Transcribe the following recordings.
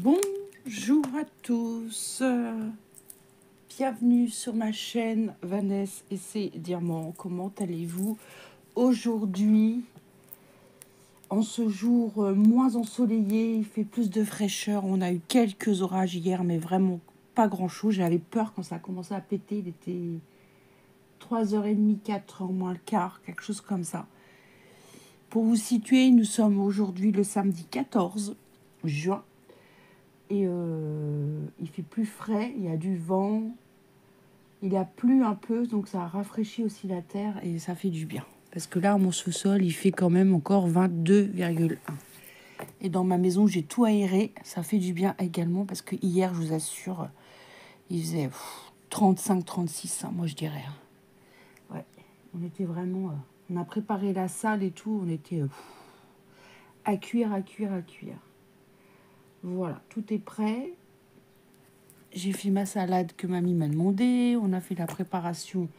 Bonjour à tous, bienvenue sur ma chaîne Vanessa et ses diamants. Comment allez-vous aujourd'hui? En ce jour moins ensoleillé, il fait plus de fraîcheur. On a eu quelques orages hier, mais vraiment pas grand-chose. J'avais peur quand ça a commencé à péter. Il était 3h30, 4h moins le quart, quelque chose comme ça. Pour vous situer, nous sommes aujourd'hui le samedi 14 juin. Et il fait plus frais, il y a du vent, il a plu un peu, donc ça a rafraîchi aussi la terre et ça fait du bien. Parce que là, mon sous-sol, il fait quand même encore 22,1. Et dans ma maison, j'ai tout aéré, ça fait du bien également parce que hier, je vous assure, il faisait 35-36, hein, moi je dirais. Ouais, on était vraiment... on a préparé la salle et tout, on était à cuire. Voilà, tout est prêt. J'ai fait ma salade que mamie m'a demandé. On a fait la préparation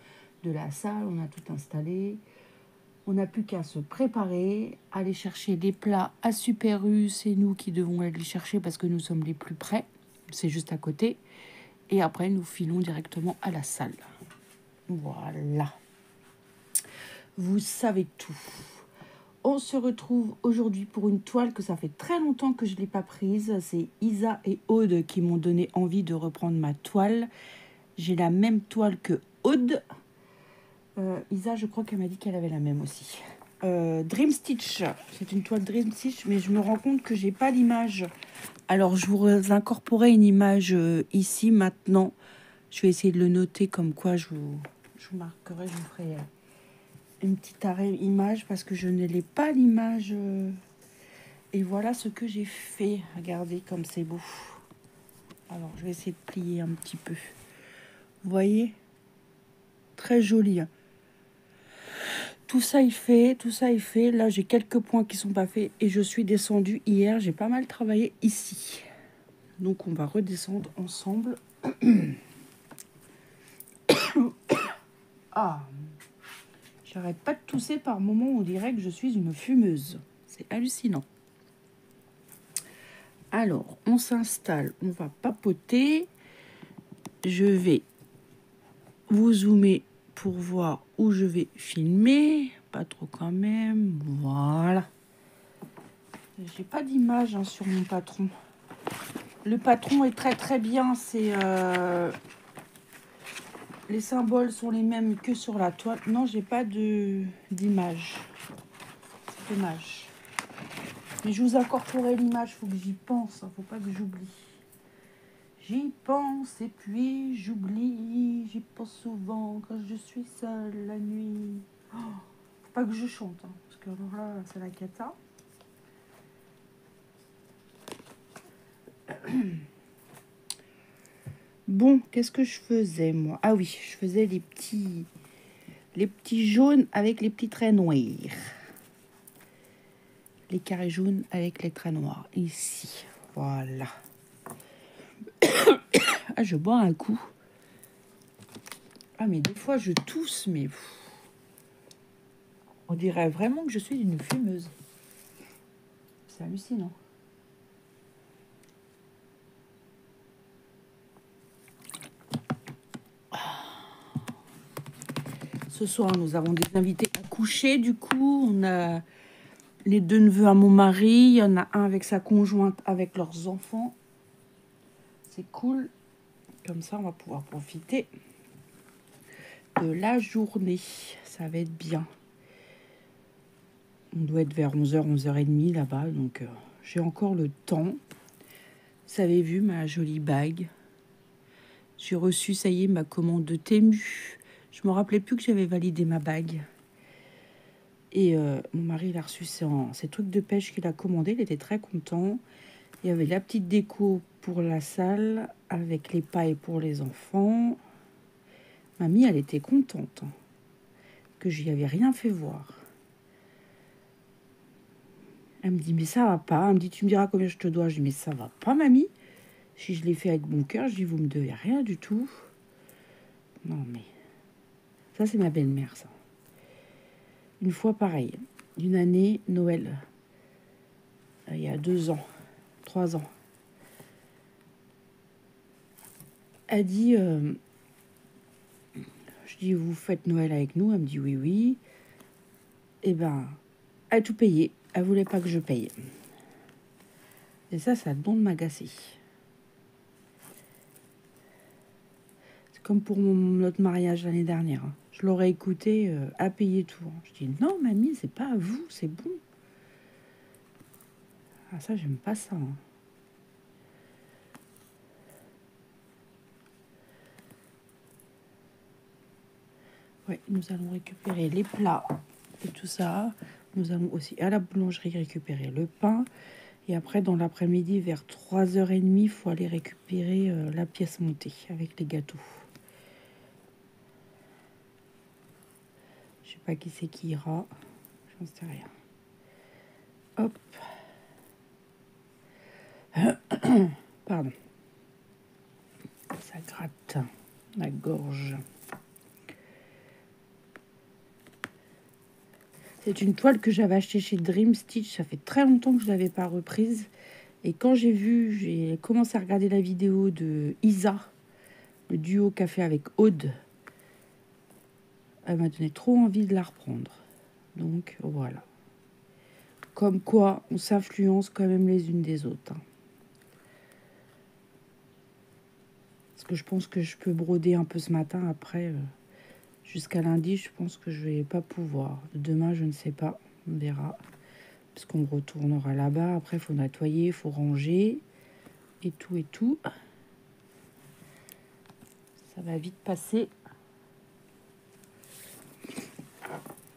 de la salle. On a tout installé. On n'a plus qu'à se préparer, aller chercher les plats à Super U. C'est nous qui devons aller les chercher parce que nous sommes les plus près. C'est juste à côté. Et après, nous filons directement à la salle. Voilà. Vous savez tout. On se retrouve aujourd'hui pour une toile que ça fait très longtemps que je ne l'ai pas prise. C'est Isa et Aude qui m'ont donné envie de reprendre ma toile. J'ai la même toile que Aude. Isa, je crois qu'elle m'a dit qu'elle avait la même aussi. Dream Stitch, c'est une toile Dream Stitch, mais je me rends compte que j'ai pas l'image. Alors, je vous incorporerai une image ici, maintenant. Je vais essayer de le noter comme quoi je vous marquerai, je vous ferai... une petite arrêt image parce que je ne l'ai pas l'image. Et voilà ce que j'ai fait. Regardez comme c'est beau. Alors, je vais essayer de plier un petit peu. Vous voyez? Très joli. Tout ça est fait. Là, j'ai quelques points qui sont pas faits. Et je suis descendue hier. J'ai pas mal travaillé ici. Donc, on va redescendre ensemble. Ah, j'arrête pas de tousser par moments. On dirait que je suis une fumeuse. C'est hallucinant. Alors, on s'installe. On va papoter. Je vais vous zoomer pour voir où je vais filmer. Pas trop quand même. Voilà. J'ai pas d'image sur mon patron. Le patron est très très bien. C'est les symboles sont les mêmes que sur la toile. Non, j'ai pas d'image. C'est dommage. Mais je vous incorporerai l'image. Faut que j'y pense. Faut pas que j'oublie. J'y pense et puis j'oublie. J'y pense souvent quand je suis seule la nuit. Oh, faut pas que je chante, hein, parce que alors là, c'est la cata. Bon, qu'est-ce que je faisais, moi? Ah oui, je faisais les petits jaunes avec les petits traits noirs. Les carrés jaunes avec les traits noirs. Ici, voilà. Ah, je bois un coup. Ah, mais des fois, je tousse, mais... on dirait vraiment que je suis une fumeuse. C'est hallucinant. Ce soir, nous avons des invités à coucher. Du coup, on a les 2 neveux à mon mari. Il y en a un avec sa conjointe, avec leurs enfants. C'est cool. Comme ça, on va pouvoir profiter de la journée. Ça va être bien. On doit être vers 11h, 11h30 là-bas. Donc, j'ai encore le temps. Vous avez vu ma jolie bague. J'ai reçu, ça y est, ma commande de Temu. Je me rappelais plus que j'avais validé ma bague. Et mon mari, il a reçu ces trucs de pêche qu'il a commandé. Il était très content. Il y avait la petite déco pour la salle avec les pailles pour les enfants. Mamie, elle était contente que je n'y avais rien fait voir. Elle me dit, mais ça va pas. Elle me dit, tu me diras combien je te dois. Je dis, mais ça va pas, mamie. Si je l'ai fait avec mon cœur, je dis, vous me devez rien du tout. Non, mais ça, c'est ma belle-mère, ça. Une fois pareil, d'une année, Noël, il y a 2 ans, 3 ans. Elle dit, je dis, vous faites Noël avec nous? Elle me dit oui, oui. Eh ben, elle a tout payé. Elle voulait pas que je paye. Et ça a le don de m'agacer. C'est comme pour notre mariage l'année dernière. Hein. Je l'aurais écouté à payer tout. Hein. Je dis non, mamie, c'est pas à vous, c'est bon. Ah, ça, j'aime pas ça. Hein. Ouais, nous allons récupérer les plats et tout ça. Nous allons aussi à la boulangerie récupérer le pain. Et après, dans l'après-midi, vers 3h30, il faut aller récupérer la pièce montée avec les gâteaux. Je sais pas qui c'est qui ira. J'en sais rien. Hop. Pardon. Ça gratte la gorge. C'est une toile que j'avais achetée chez Dream Stitch. Ça fait très longtemps que je ne l'avais pas reprise. Et quand j'ai commencé à regarder la vidéo de Isa, le duo qu'a fait avec Aude, elle m'a donné trop envie de la reprendre. Donc voilà. Comme quoi, on s'influence quand même les unes des autres. Hein. Parce que je pense que je peux broder un peu ce matin. Après, jusqu'à lundi, je pense que je vais pas pouvoir. Demain, je ne sais pas. On verra. Parce qu'on retournera là-bas. Après, il faut nettoyer, il faut ranger. Et tout, et tout. Ça va vite passer.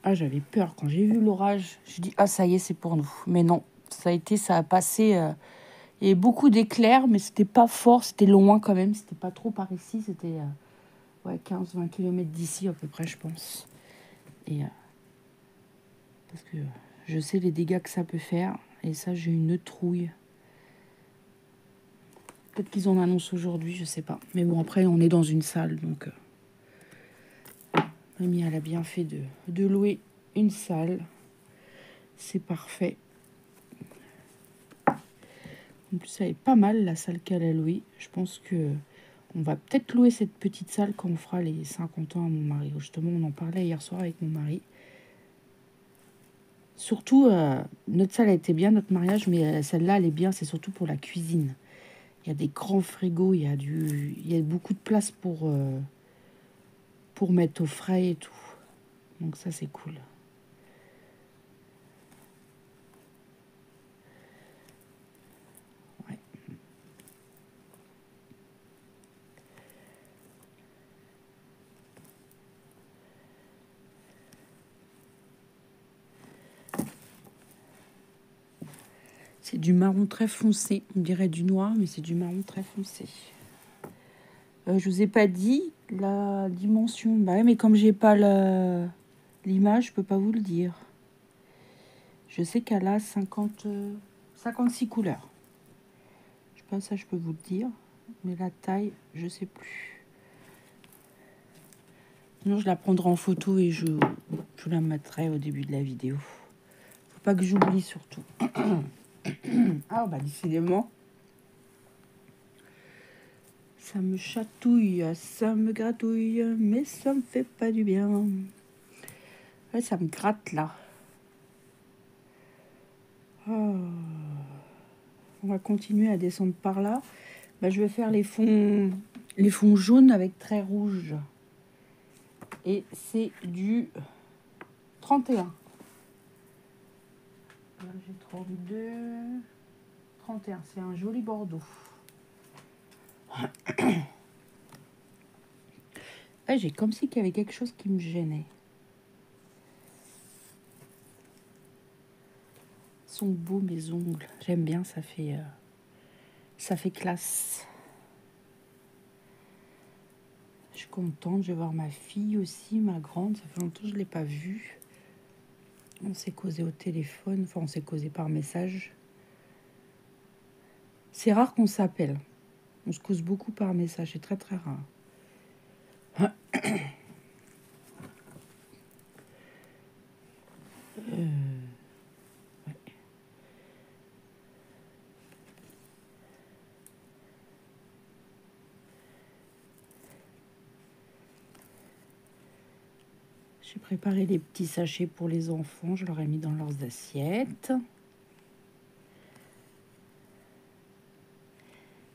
Ah, j'avais peur. Quand j'ai vu l'orage, je dis, ah, ça y est, c'est pour nous. Mais non, ça a passé. Il y avait beaucoup d'éclairs, mais c'était pas fort. C'était loin quand même. C'était pas trop par ici. C'était 15-20 km d'ici à peu près, je pense. Et parce que je sais les dégâts que ça peut faire. Et ça, j'ai une trouille. Peut-être qu'ils en annoncent aujourd'hui, je sais pas. Mais bon, après, on est dans une salle, donc... Mamie, elle a bien fait de louer une salle. C'est parfait. En plus, elle est pas mal, la salle qu'elle a louée. Je pense que on va peut-être louer cette petite salle quand on fera les 50 ans à mon mari. Justement, on en parlait hier soir avec mon mari. Surtout, notre salle a été bien, notre mariage, mais celle-là, elle est bien, c'est surtout pour la cuisine. Il y a des grands frigos, il y a beaucoup de place pour mettre au frais et tout. Donc ça, c'est cool. Ouais. C'est du marron très foncé. On dirait du noir, mais c'est du marron très foncé. Je vous ai pas dit la dimension. Bah ouais, mais comme j'ai pas l'image, je peux pas vous le dire. Je sais qu'elle a 56 couleurs. Je sais pas, ça je peux vous le dire. Mais la taille, je sais plus. Sinon, je la prendrai en photo et je la mettrai au début de la vidéo. Faut pas que j'oublie surtout. Ah bah décidément. Ça me chatouille, ça me gratouille, mais ça me fait pas du bien. Ouais, ça me gratte là. Oh. On va continuer à descendre par là. Bah, je vais faire les fonds jaunes avec traits rouges. Et c'est du 31. Là, j'ai 32. 31, c'est un joli bordeaux. Ah, j'ai comme si qu'il y avait quelque chose qui me gênait. Ils sont beaux mes ongles. J'aime bien, ça fait classe. Je suis contente, je vais voir ma fille aussi, ma grande. Ça fait longtemps que je ne l'ai pas vue. On s'est causé au téléphone, enfin on s'est causé par message. C'est rare qu'on s'appelle. On se cause beaucoup par message, c'est très très rare. Ouais. J'ai préparé les petits sachets pour les enfants. Je leur ai mis dans leurs assiettes.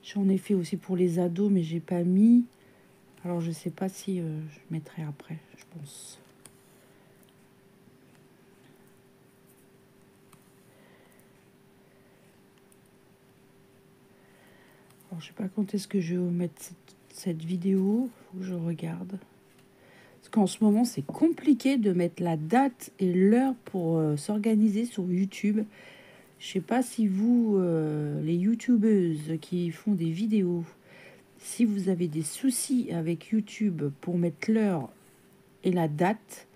J'en ai fait aussi pour les ados, mais j'ai pas mis. Alors, je sais pas si je mettrai après, je pense. Alors, je sais pas quand est-ce que je vais mettre cette vidéo. Faut que je regarde. Parce qu'en ce moment, c'est compliqué de mettre la date et l'heure pour s'organiser sur YouTube. Je sais pas si vous, les youtubeuses qui font des vidéos, si vous avez des soucis avec YouTube pour mettre l'heure et la date,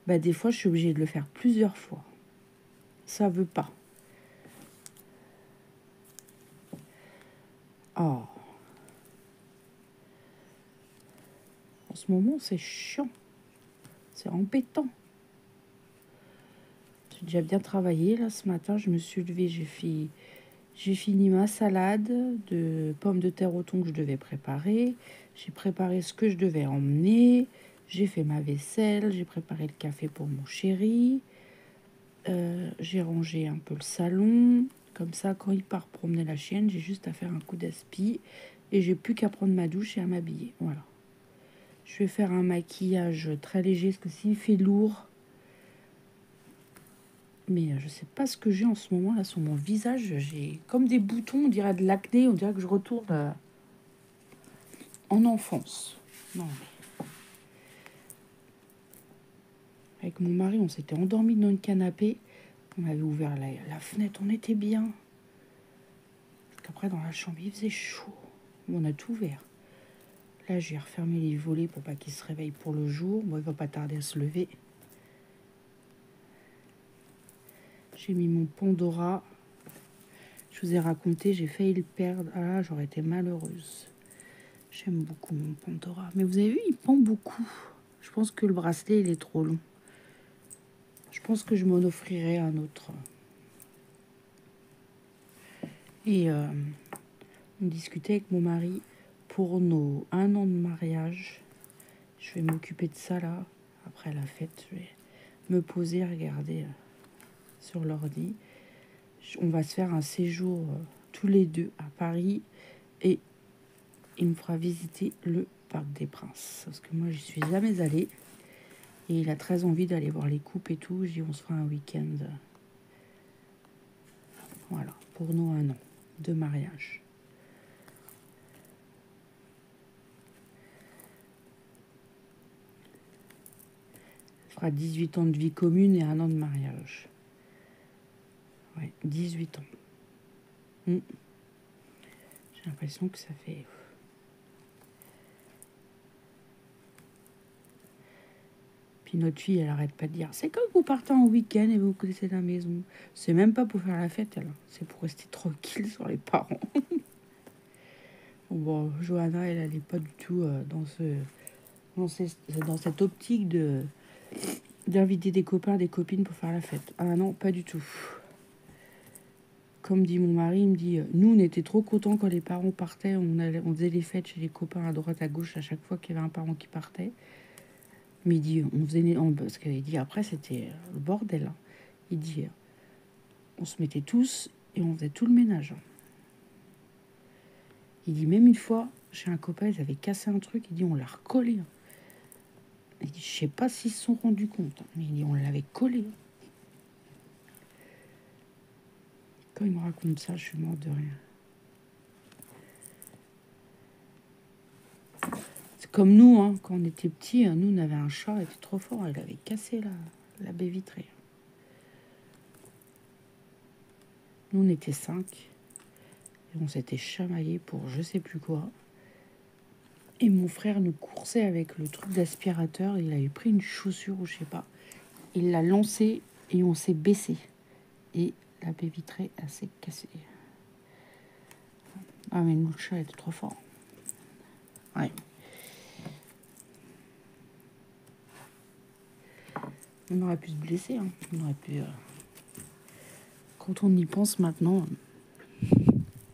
bah des fois, je suis obligée de le faire plusieurs fois. Ça veut pas. Oh. En ce moment, c'est chiant. C'est embêtant. J'ai déjà bien travaillé. Là, ce matin, je me suis levée, j'ai fini ma salade de pommes de terre au thon que je devais préparer. J'ai préparé ce que je devais emmener. J'ai fait ma vaisselle. J'ai préparé le café pour mon chéri. J'ai rangé un peu le salon. Comme ça, quand il part promener la chienne, j'ai juste à faire un coup d'aspi. Et j'ai plus qu'à prendre ma douche et à m'habiller. Voilà. Je vais faire un maquillage très léger parce que s'il fait lourd... Mais je sais pas ce que j'ai en ce moment là sur mon visage. J'ai comme des boutons, on dirait de l'acné, on dirait que je retourne en enfance. Non, mais... Avec mon mari, on s'était endormi dans le canapé. On avait ouvert la fenêtre, on était bien. Parce qu'après, dans la chambre, il faisait chaud. On a tout ouvert. Là, j'ai refermé les volets pour pas qu'il se réveille pour le jour. Moi, il va pas tarder à se lever. J'ai mis mon Pandora. Je vous ai raconté, j'ai failli le perdre. Ah là, j'aurais été malheureuse. J'aime beaucoup mon Pandora. Mais vous avez vu, il pend beaucoup. Je pense que le bracelet, il est trop long. Je pense que je m'en offrirai un autre. Et on discutait avec mon mari pour nos 1 an de mariage. Je vais m'occuper de ça là. Après la fête, je vais me poser, regarder sur l'ordi. On va se faire un séjour tous les deux à Paris. Et il me fera visiter le Parc des Princes. Parce que moi, je suis jamais allée. Et il a très envie d'aller voir les coupes et tout. Je dis, on se fera un week-end. Voilà, pour nous 1 an de mariage. Ça fera 18 ans de vie commune et 1 an de mariage. Ouais, 18 ans. J'ai l'impression que ça fait... Puis notre fille, elle arrête pas de dire, c'est quand vous partez en week-end et vous connaissez la maison. C'est même pas pour faire la fête, elle. C'est pour rester tranquille sur les parents. Bon, Johanna, elle n'est pas du tout dans cette optique d'inviter des copains, des copines pour faire la fête. Ah non, pas du tout. Comme dit mon mari, il me dit, nous, on était trop contents quand les parents partaient. On faisait les fêtes chez les copains à droite, à gauche, à chaque fois qu'il y avait un parent qui partait. Mais il dit, parce qu'il dit, après, c'était le bordel. Hein. Il dit, on se mettait tous et on faisait tout le ménage. Il dit, même une fois, chez un copain, ils avaient cassé un truc. Il dit, on l'a recollé. Il dit, je sais pas s'ils se sont rendus compte. Mais il dit, on l'avait collé. Quand il me raconte ça, je suis morte de rire. C'est comme nous, hein, quand on était petits, nous, on avait un chat, il était trop fort. Il avait cassé la baie vitrée. Nous, on était 5. Et on s'était chamaillés pour je sais plus quoi. Et mon frère nous coursait avec le truc d'aspirateur. Il avait pris une chaussure ou je sais pas. Il l'a lancé et on s'est baissé. Et la baie vitrée, elle s'est cassée. Ah, mais le chat était trop fort. Ouais. On aurait pu se blesser. Hein. On aurait pu... Quand on y pense maintenant,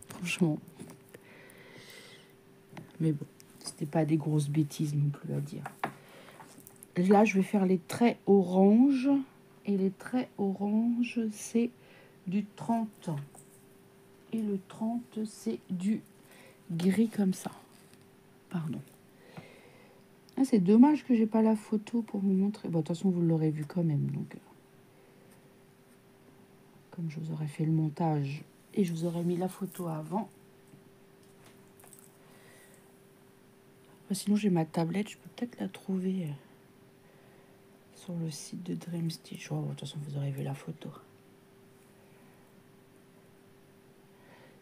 franchement. Mais bon, c'était pas des grosses bêtises non plus à dire. Là, je vais faire les traits orange. Et les traits orange, c'est du 30. Et le 30, c'est du gris comme ça. Pardon. Ah, c'est dommage que j'ai pas la photo pour vous montrer. Bon, de toute façon, vous l'aurez vu quand même. Donc, comme je vous aurais fait le montage et je vous aurais mis la photo avant. Sinon, j'ai ma tablette. Je peux peut-être la trouver sur le site de Dream Stitch. Oh, de toute façon, vous aurez vu la photo.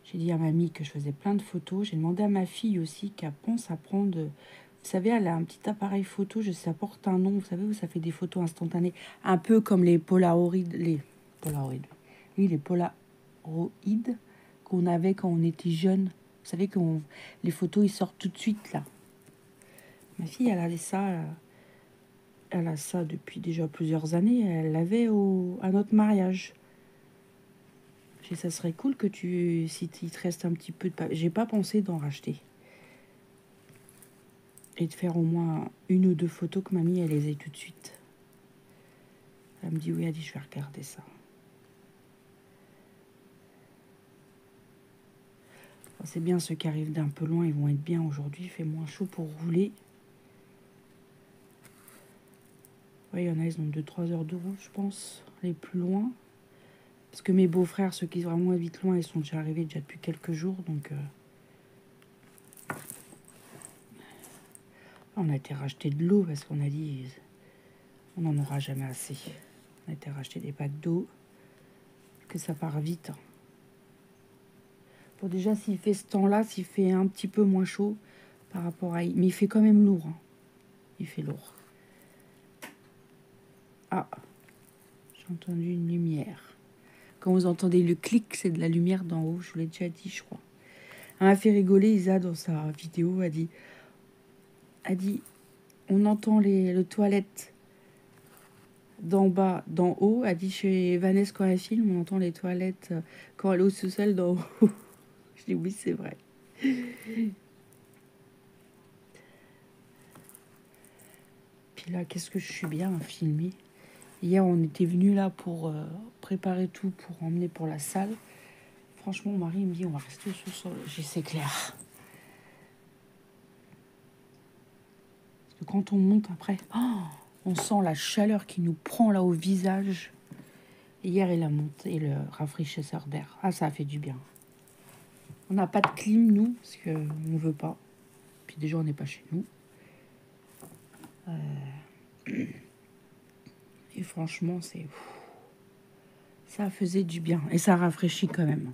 J'ai dit à mamie que je faisais plein de photos. J'ai demandé à ma fille aussi qu'elle pense à prendre... Vous savez, elle a un petit appareil photo. Je sais, ça porte un nom. Vous savez où ça fait des photos instantanées. Un peu comme les Polaroid. Les Polaroid. Oui, les Polaroid qu'on avait quand on était jeune. Vous savez, les photos, ils sortent tout de suite, là. Ma fille, elle avait ça... Elle a ça depuis déjà plusieurs années. Elle l'avait à notre mariage. Ça serait cool que si il te reste un petit peu de papier. J'ai pas pensé d'en racheter. Et de faire au moins une ou deux photos que mamie, elle les ait tout de suite. Elle me dit, oui, elle dit, je vais regarder ça. C'est bien, ceux qui arrivent d'un peu loin, ils vont être bien aujourd'hui. Il fait moins chaud pour rouler. Ouais, il y en a, ils ont 2-3 heures de route, je pense, les plus loin. Parce que mes beaux-frères, ceux qui vraiment habitent loin, ils sont déjà arrivés déjà depuis quelques jours. Donc, on a été racheter de l'eau parce qu'on a dit, on n'en aura jamais assez. On a été racheter des packs d'eau, que ça part vite. Bon, déjà, s'il fait ce temps-là, s'il fait un petit peu moins chaud par rapport à... Mais il fait quand même lourd. Hein. Il fait lourd. Ah, j'ai entendu une lumière. Quand vous entendez le clic, c'est de la lumière d'en haut. Je vous l'ai déjà dit, je crois. Elle m'a fait rigoler, Isa, dans sa vidéo. Elle dit on entend le toilette d'en bas, d'en haut. Elle dit chez Vanessa, quand elle filme, on entend les toilettes quand elle est au sous-sol d'en haut. Je dis oui, c'est vrai. Puis là, qu'est-ce que je suis bien à filmer. Hier, on était venu là pour préparer tout pour emmener pour la salle. Franchement, mon mari me dit on va rester au sous-sol. J'ai c'est clair. Parce que quand on monte après, on sent la chaleur qui nous prend là au visage. Et hier, il a monté le rafraîchisseur d'air. Ah, ça a fait du bien. On n'a pas de clim, nous, parce qu'on ne veut pas. Puis déjà, on n'est pas chez nous. Et franchement, ça faisait du bien. Et ça rafraîchit quand même.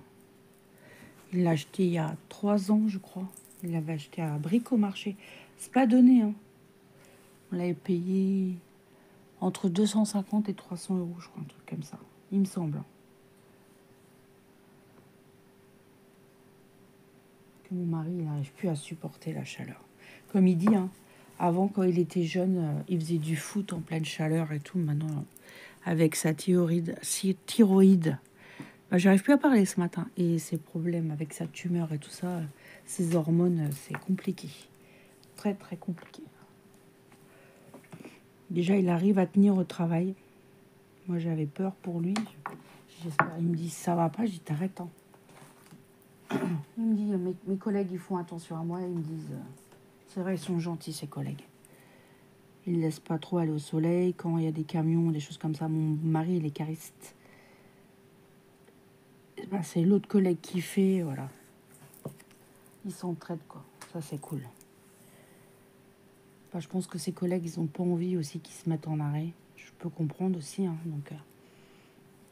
Il l'a acheté il y a 3 ans, je crois. Il l'avait acheté à Bricomarché. C'est pas donné, hein. On l'avait payé entre 250 et 300 euros, je crois, un truc comme ça. Il me semble. Que mon mari, il n'arrive plus à supporter la chaleur. Comme il dit, hein, avant, quand il était jeune, il faisait du foot en pleine chaleur et tout. Maintenant, avec sa thyroïde, j'arrive plus à parler ce matin. Et ses problèmes avec sa tumeur et tout ça, ses hormones, c'est compliqué. Très, très compliqué. Déjà, il arrive à tenir au travail. Moi, j'avais peur pour lui. J'espère. Il me dit, ça va pas. Je dis, t'arrêtes. Hein. Il me dit, mes collègues, ils font attention à moi. Ils me disent, c'est vrai, ils sont gentils, ces collègues. Ils ne laissent pas trop aller au soleil. Quand il y a des camions, des choses comme ça, mon mari, il est cariste. Ben, c'est l'autre collègue qui fait, voilà. Ils s'entraident, quoi. Ça, c'est cool. Ben, je pense que ses collègues, ils n'ont pas envie aussi qu'ils se mettent en arrêt. Je peux comprendre aussi, hein, donc...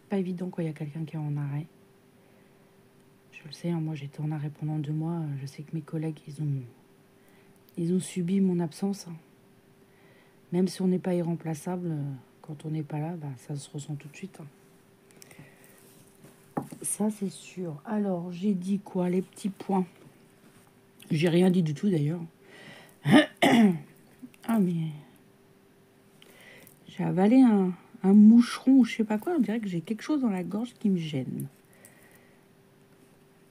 pas évident quand il y a quelqu'un qui est en arrêt. Je le sais, hein, moi j'étais en arrêt pendant 2 mois. Je sais que mes collègues, ils ont subi mon absence. Hein. Même si on n'est pas irremplaçable, quand on n'est pas là, bah, ça se ressent tout de suite. Hein. Ça, c'est sûr. Alors, j'ai dit quoi? Les petits points. J'ai rien dit du tout, d'ailleurs. Ah, mais... J'ai avalé un moucheron ou je sais pas quoi. On dirait que j'ai quelque chose dans la gorge qui me gêne.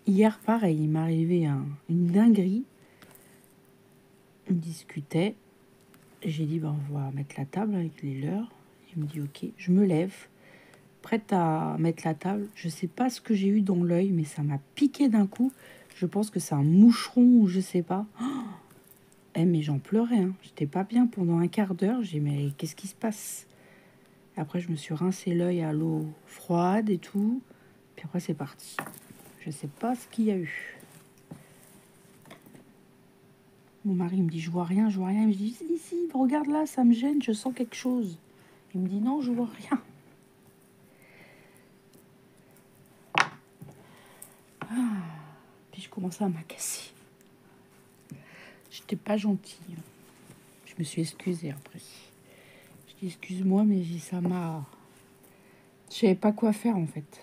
Hier, pareil, il m'est arrivé une dinguerie. On discutait. J'ai dit, ben, on va mettre la table avec les leurs. Il me dit, ok. Je me lève, prête à mettre la table. Je sais pas ce que j'ai eu dans l'œil, mais ça m'a piqué d'un coup. Je pense que c'est un moucheron ou je sais pas. Eh, mais j'en pleurais, hein. J'étais pas bien pendant un quart d'heure. J'ai dit, mais qu'est-ce qui se passe? Après, je me suis rincé l'œil à l'eau froide et tout. Puis après, c'est parti. Je sais pas ce qu'il y a eu. Mon mari me dit, je vois rien, je vois rien. Il me dit, si, regarde là, ça me gêne, je sens quelque chose. Il me dit, non, je vois rien. Puis je commençais à m'agacer. J'étais pas gentille. Je me suis excusée après. Je dis, excuse-moi, mais ça m'a... Je savais pas quoi faire, en fait.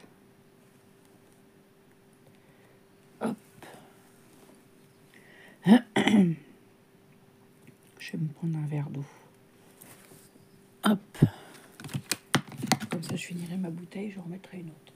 Hop. Je vais me prendre un verre d'eau. Hop. Comme ça, je finirai ma bouteille, je remettrai une autre.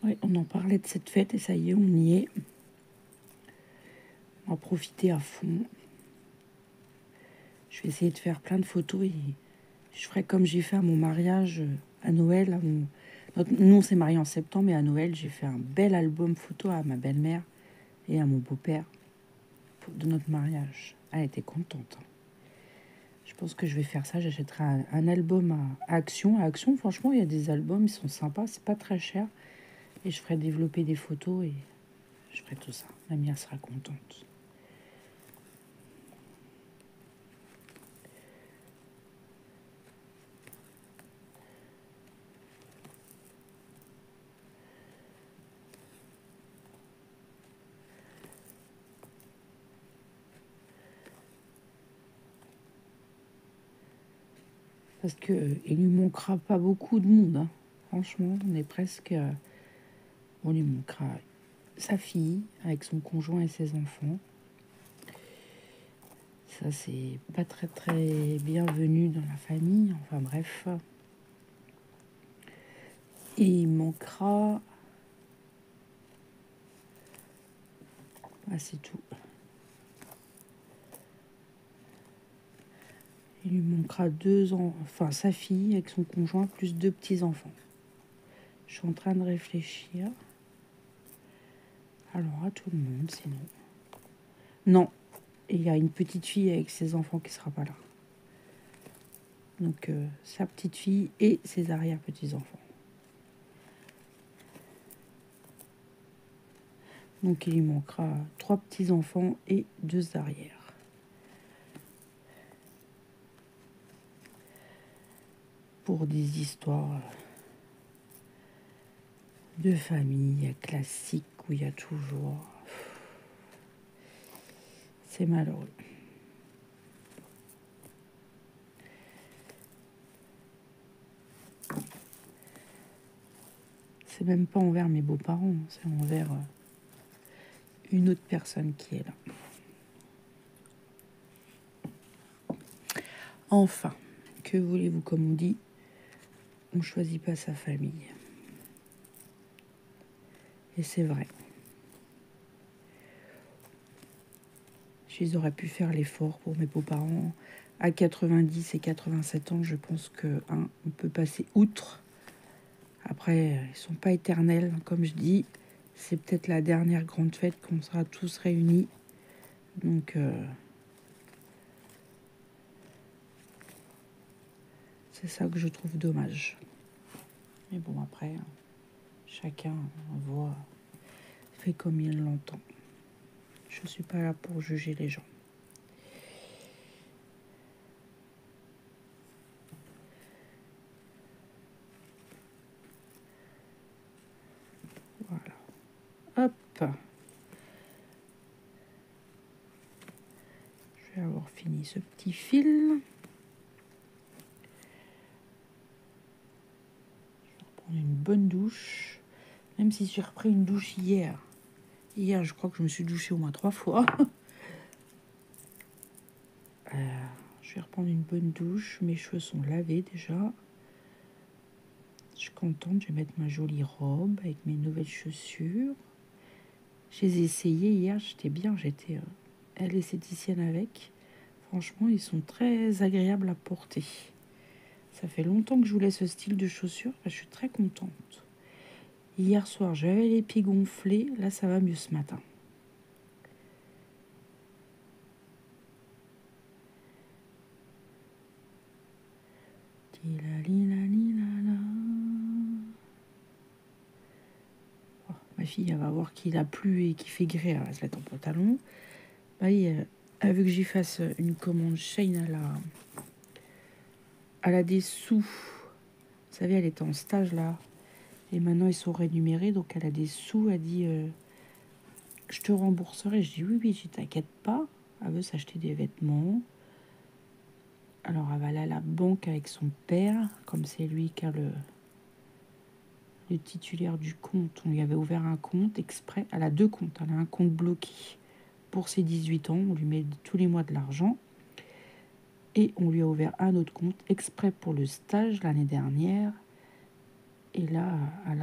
Oui, on en parlait de cette fête et ça y est, on y est. On va profiter à fond. Je vais essayer de faire plein de photos et je ferai comme j'ai fait à mon mariage à Noël. Nous, on s'est mariés en septembre et à Noël, j'ai fait un bel album photo à ma belle-mère et à mon beau-père de notre mariage. Elle était contente. Je pense que je vais faire ça. J'achèterai un album à Action. À Action, franchement, il y a des albums, ils sont sympas. C'est pas très cher. Et je ferai développer des photos et je ferai tout ça. Ma mère sera contente. Parce que il lui manquera pas beaucoup de monde, hein. Franchement, on est presque... on lui manquera sa fille avec son conjoint et ses enfants. Ça, c'est pas très très bienvenu dans la famille. Enfin bref. Et il manquera... Ah, c'est tout. Il lui manquera enfin sa fille avec son conjoint, plus 2 petits-enfants. Je suis en train de réfléchir. Alors, à tout le monde, sinon. Non, il y a une petite fille avec ses enfants qui sera pas là. Donc, sa petite fille et ses arrière-petits-enfants. Donc, il lui manquera 3 petits-enfants et 2 arrières. Pour des histoires de famille classiques où il y a toujours... C'est malheureux. C'est même pas envers mes beaux-parents, c'est envers une autre personne qui est là. Enfin, que voulez-vous, comme on dit, on ne choisit pas sa famille. Et c'est vrai. Ils auraient pu faire l'effort pour mes beaux-parents. À 90 et 87 ans, je pense que on peut passer outre. Après, ils sont pas éternels, comme je dis. C'est peut-être la dernière grande fête qu'on sera tous réunis. Donc, c'est ça que je trouve dommage. Mais bon, après, chacun voit, fait comme il l'entend. Je ne suis pas là pour juger les gens. Voilà. Hop. Je vais avoir fini ce petit fil. bonne douche. Même si j'ai repris une douche hier. Hier, je crois que je me suis douchée au moins 3 fois. Je vais reprendre une bonne douche. Mes cheveux sont lavés déjà. Je suis contente. Je vais mettre ma jolie robe avec mes nouvelles chaussures. Je les ai essayées hier. J'étais bien. J'étais esthéticienne avec. Franchement, ils sont très agréables à porter. Ça fait longtemps que je voulais ce style de chaussures. Je suis très contente. Hier soir, j'avais les pieds gonflés. Là, ça va mieux ce matin. Oh, ma fille, elle va voir qu'il a plu et qu'il fait gré. Elle va se mettre en pantalon. Bah, elle veut que j'y fasse une commande Shein à la dessous. Vous savez, elle était en stage là. Et maintenant, ils sont rémunérés. Donc, elle a des sous. Elle dit je te rembourserai. Je dis oui, je t'inquiète pas. Elle veut s'acheter des vêtements. Alors, elle va aller à la banque avec son père. Comme c'est lui qui a le titulaire du compte. On lui avait ouvert un compte exprès. Elle a 2 comptes. Elle a un compte bloqué pour ses 18 ans. On lui met tous les mois de l'argent. Et on lui a ouvert un autre compte exprès pour le stage l'année dernière. Et là,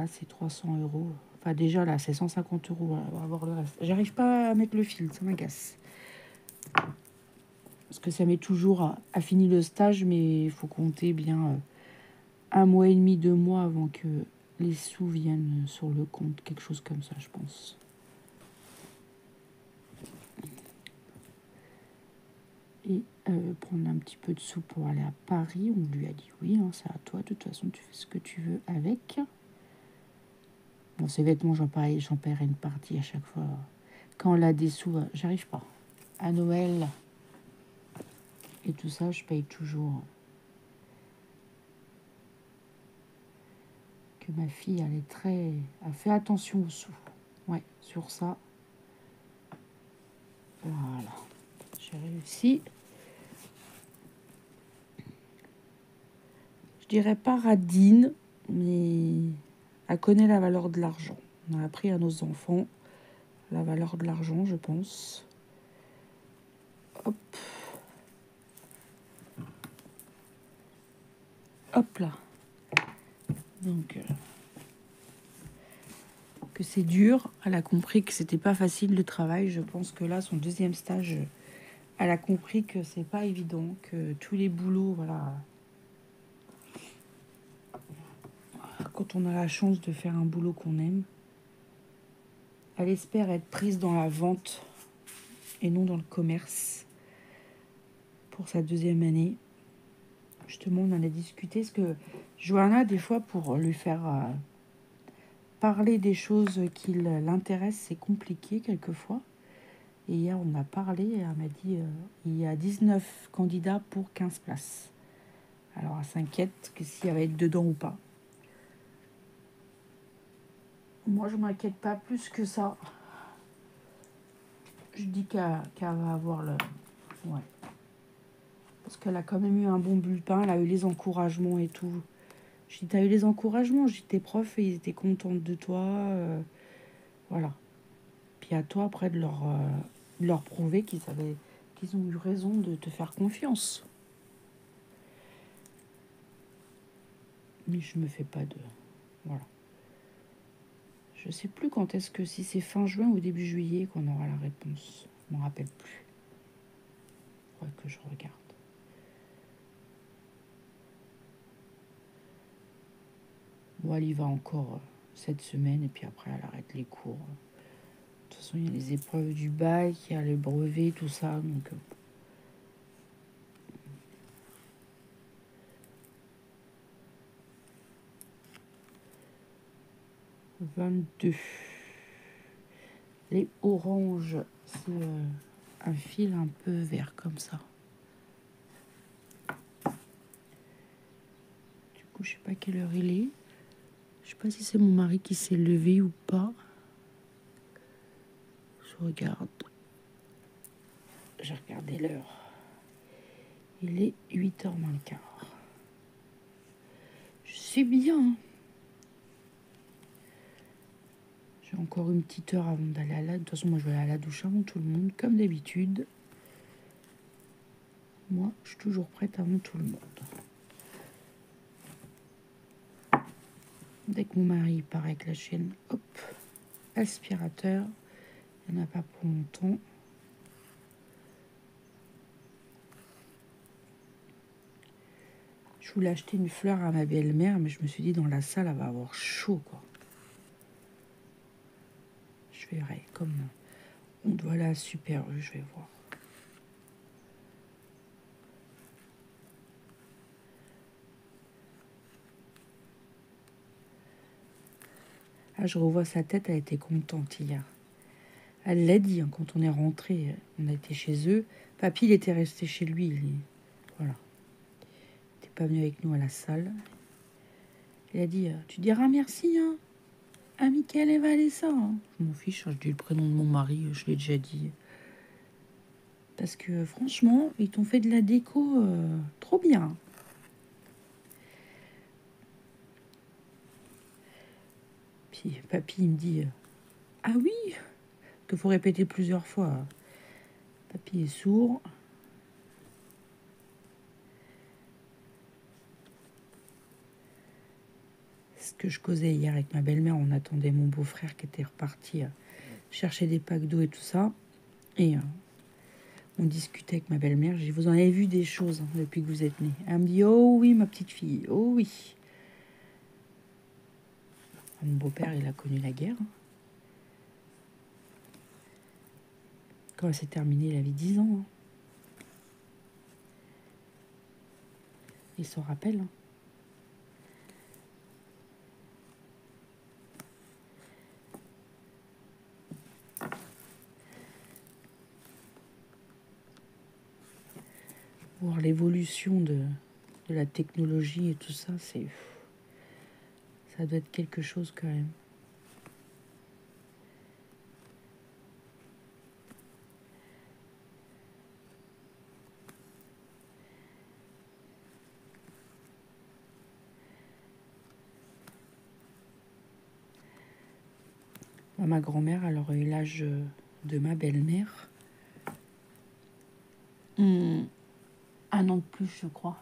c'est 300 euros. Enfin, déjà, là, c'est 150 euros à avoir le reste. J'arrive pas à mettre le fil, ça m'agace. Parce que ça met toujours à finir le stage, mais il faut compter bien 1 mois et demi, 2 mois avant que les sous viennent sur le compte. Quelque chose comme ça, je pense. Et prendre un petit peu de sous pour aller à Paris. On lui a dit oui, hein, c'est à toi. De toute façon, tu fais ce que tu veux avec. Bon, ces vêtements, j'en paierai une partie à chaque fois. Quand on a des sous, j'arrive pas. À Noël et tout ça, je paye toujours. Que ma fille, elle fait attention aux sous. Ouais, sur ça. Voilà. J'ai réussi. Je dirais pas radine, mais elle connaît la valeur de l'argent. On a appris à nos enfants la valeur de l'argent, je pense. Hop. Hop là. Donc, que c'est dur. Elle a compris que c'était pas facile le travail. Je pense que là, son 2e stage, elle a compris que c'est pas évident, que tous les boulots, voilà. Quand on a la chance de faire un boulot qu'on aime, elle espère être prise dans la vente et non dans le commerce pour sa 2e année. Justement, on en a discuté. Parce que Johanna, des fois, pour lui faire parler des choses qui l'intéressent, c'est compliqué quelquefois. Et hier, on a parlé et elle m'a dit il y a 19 candidats pour 15 places. Alors, elle s'inquiète que si elle va être dedans ou pas. Moi, je m'inquiète pas plus que ça. Je dis qu'elle va avoir le... Ouais. Parce qu'elle a quand même eu un bon bulletin, elle a eu les encouragements et tout. Je dis, t'as eu les encouragements? Je dis, tes profs, ils étaient contents de toi. Voilà. Puis à toi, après, de leur prouver qu'ils ont eu raison de te faire confiance. Mais je me fais pas de... Voilà. Je sais plus quand est-ce que... Si c'est fin juin ou début juillet qu'on aura la réponse. Je m'en rappelle plus. Faudrait que je regarde. Bon, elle y va encore cette semaine et puis après, elle arrête les cours. De toute façon, il y a les épreuves du bac, il y a le brevet, tout ça. Donc, 22. Les oranges, c'est un fil un peu vert comme ça. Du coup, je sais pas quelle heure il est. Je sais pas si c'est mon mari qui s'est levé ou pas. Je regarde. J'ai regardé l'heure. Il est 8h moins le quart. Je suis bien. J'ai encore une petite heure avant d'aller à la... De toute façon, moi, je vais aller à la douche avant tout le monde, comme d'habitude. Moi, je suis toujours prête avant tout le monde. Dès que mon mari part avec la chienne, hop, aspirateur. Il n'y en a pas pour longtemps. Je voulais acheter une fleur à ma belle-mère, mais je me suis dit, dans la salle, elle va avoir chaud, quoi. Je verrai, comme on doit aller à Super U, je vais voir. Ah, je revois sa tête, elle était contente hier. Elle l'a dit, hein, quand on est rentré, on a été chez eux. Papy, il était resté chez lui. Voilà. Il n'était pas venu avec nous à la salle. Il a dit, tu diras merci, hein, à Mickaël et Vanessa. Hein. Je m'en fiche, je dis le prénom de mon mari, je l'ai déjà dit. Parce que franchement, ils t'ont fait de la déco trop bien. Puis papy, il me dit, ah oui, qu'il faut répéter plusieurs fois. Papy est sourd. Ce que je causais hier avec ma belle-mère, on attendait mon beau-frère qui était reparti chercher des packs d'eau et tout ça. Et on discutait avec ma belle-mère. J'ai dit, vous en avez vu des choses depuis que vous êtes née. Elle me dit, oh oui, ma petite fille, oh oui. Mon beau-père, il a connu la guerre. Quand elle s'est terminée, il avait 10 ans. Hein. Il s'en rappelle. Hein. Voir l'évolution de la technologie et tout ça, ça doit être quelque chose quand même. Ma grand-mère, elle aurait eu l'âge de ma belle-mère. Un an de plus, je crois.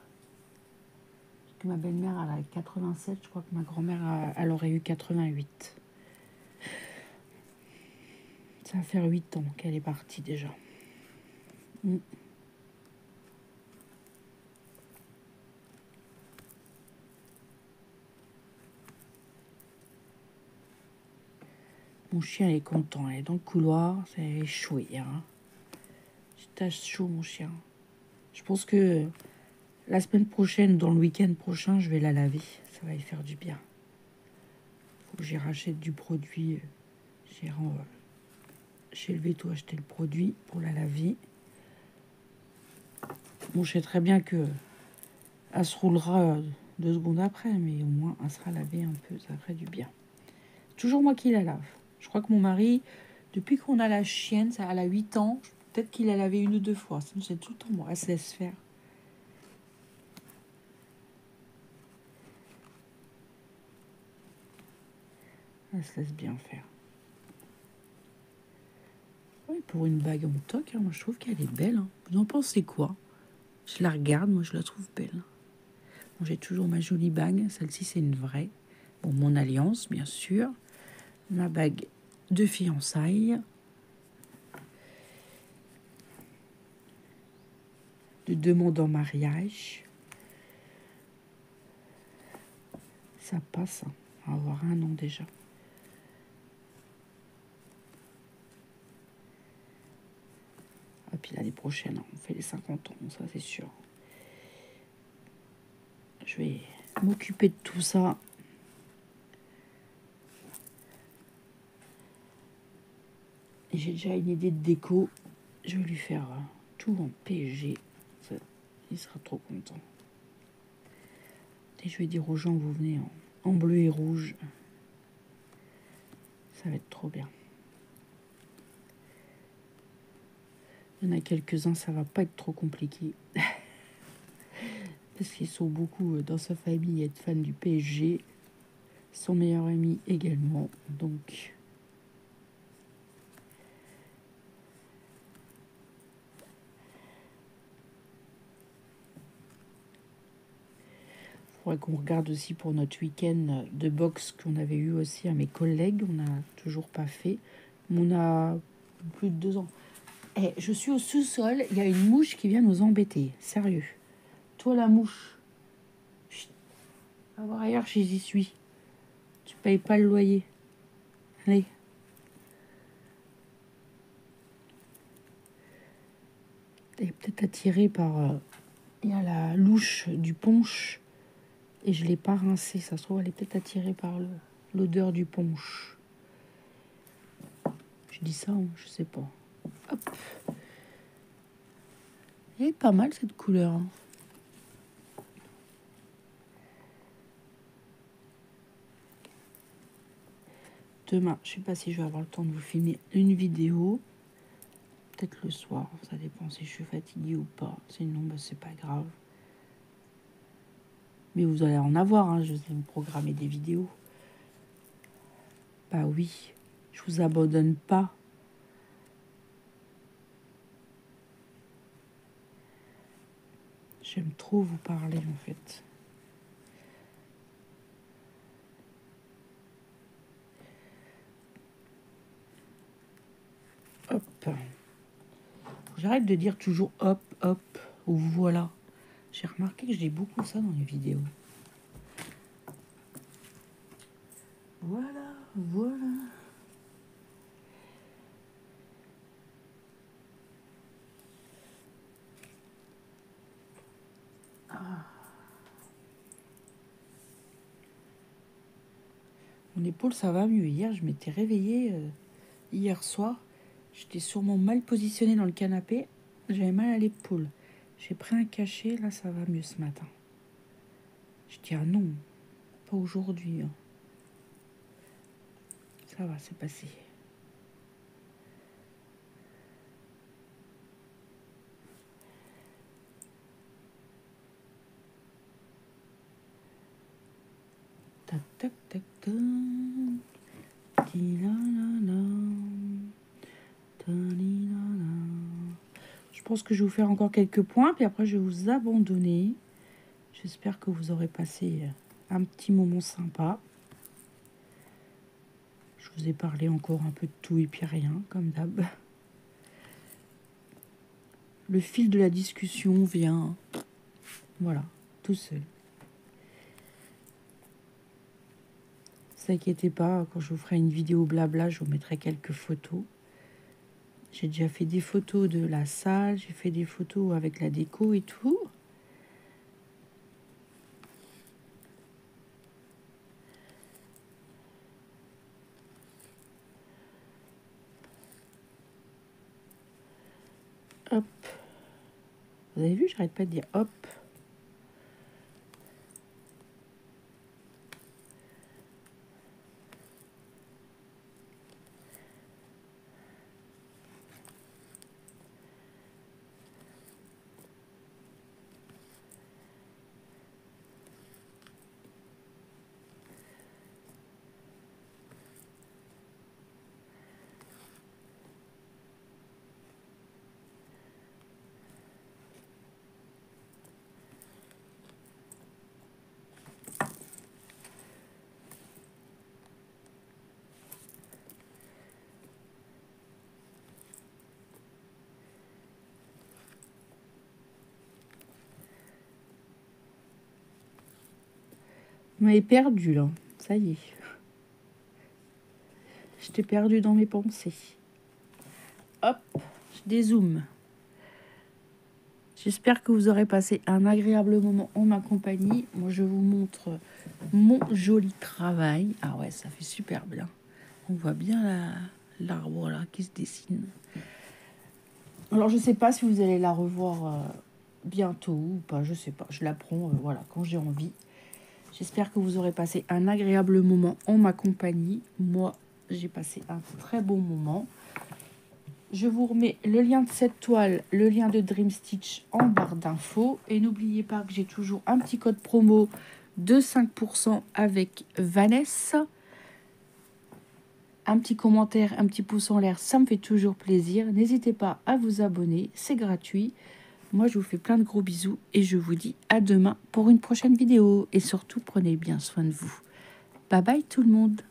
Parce que ma belle-mère, elle a 87. Je crois que ma grand-mère, elle aurait eu 88. Ça va faire 8 ans qu'elle est partie déjà. Mon chien, il est content. Elle est dans le couloir. C'est chaud hier. Hein. J'étais chaud, mon chien. Je pense que la semaine prochaine, dans le week-end prochain, je vais la laver. Ça va y faire du bien. Faut que j'y rachète du produit. J'ai chez le veto acheté le produit pour la laver. Bon, je sais très bien que elle se roulera 2 secondes après, mais au moins, elle sera lavée un peu. Ça ferait du bien. Toujours moi qui la lave. Je crois que mon mari, depuis qu'on a la chienne, ça, elle a 8 ans, peut-être qu'il a lavé 1 ou 2 fois. Sinon, c'est tout le temps moi. Elle se laisse faire. Elle se laisse bien faire. Oui, pour une bague en toc, hein, moi je trouve qu'elle est belle. Hein. Vous en pensez quoi? Je la regarde, moi je la trouve belle. Bon, j'ai toujours ma jolie bague. Celle-ci, c'est une vraie. Bon, mon alliance, bien sûr. Ma bague de fiançailles. De demande en mariage. Ça passe. Hein. On va avoir 1 an déjà. Et puis l'année prochaine, on fait les 50 ans, ça c'est sûr. Je vais m'occuper de tout ça. Et j'ai déjà une idée de déco. Je vais lui faire tout en PSG. Ça, il sera trop content. Et je vais dire aux gens, vous venez en bleu et rouge. Ça va être trop bien. Il y en a quelques-uns, ça va pas être trop compliqué. Parce qu'ils sont beaucoup dans sa famille à être fans du PSG. Son meilleur ami également. Donc, faudrait qu'on regarde aussi pour notre week-end de boxe qu'on avait eu aussi à mes collègues. On n'a toujours pas fait. Mais on a plus de 2 ans. Et je suis au sous-sol. Il y a une mouche qui vient nous embêter. Sérieux. Toi, la mouche. Chut. Va voir ailleurs, j'y suis. Tu payes pas le loyer. Allez. Elle est peut-être attirée par... il y a la louche du punch. Et je ne l'ai pas rincée. Ça se trouve, elle est peut-être attirée par l'odeur du punch. Je dis ça, hein, je sais pas. Hop. Elle est pas mal cette couleur. Hein. Demain, je sais pas si je vais avoir le temps de vous filmer une vidéo. Peut-être le soir, ça dépend si je suis fatiguée ou pas. Sinon, bah, c'est pas grave. Mais vous allez en avoir, hein, je vais vous programmer des vidéos. Bah oui, je vous abandonne pas. J'aime trop vous parler en fait. Hop. J'arrête de dire toujours hop, hop, ou voilà. J'ai remarqué que je dis beaucoup ça dans les vidéos. Voilà, voilà. Ah. Mon épaule, ça va mieux. Hier, je m'étais réveillée hier soir. J'étais sûrement mal positionnée dans le canapé. J'avais mal à l'épaule. J'ai pris un cachet. Là, ça va mieux ce matin. Je dis, ah non, pas aujourd'hui. Hein. Ça va, c'est passé. Tac, tac, tac, tac. Je pense que je vais vous faire encore quelques points, puis après je vais vous abandonner. J'espère que vous aurez passé un petit moment sympa. Je vous ai parlé encore un peu de tout et puis rien, comme d'hab. Le fil de la discussion vient, voilà, tout seul. Ne vous inquiétez pas, quand je vous ferai une vidéo blabla, je vous mettrai quelques photos. J'ai déjà fait des photos de la salle, j'ai fait des photos avec la déco et tout. Hop. Vous avez vu, j'arrête pas de dire hop. Vous m'avez perdu là, ça y est. Je t'ai perdu dans mes pensées. Hop, je dézoome. J'espère que vous aurez passé un agréable moment en ma compagnie. Moi, je vous montre mon joli travail. Ah ouais, ça fait super bien. On voit bien l'arbre là qui se dessine. Alors, je sais pas si vous allez la revoir bientôt ou pas. Je sais pas. Je la prends voilà, quand j'ai envie. J'espère que vous aurez passé un agréable moment en ma compagnie. Moi, j'ai passé un très bon moment. Je vous remets le lien de cette toile, le lien de Dream Stitch en barre d'infos. Et n'oubliez pas que j'ai toujours un petit code promo de 5% avec Vanessa. Un petit commentaire, un petit pouce en l'air, ça me fait toujours plaisir. N'hésitez pas à vous abonner, c'est gratuit. Moi, je vous fais plein de gros bisous et je vous dis à demain pour une prochaine vidéo. Et surtout, prenez bien soin de vous. Bye bye tout le monde.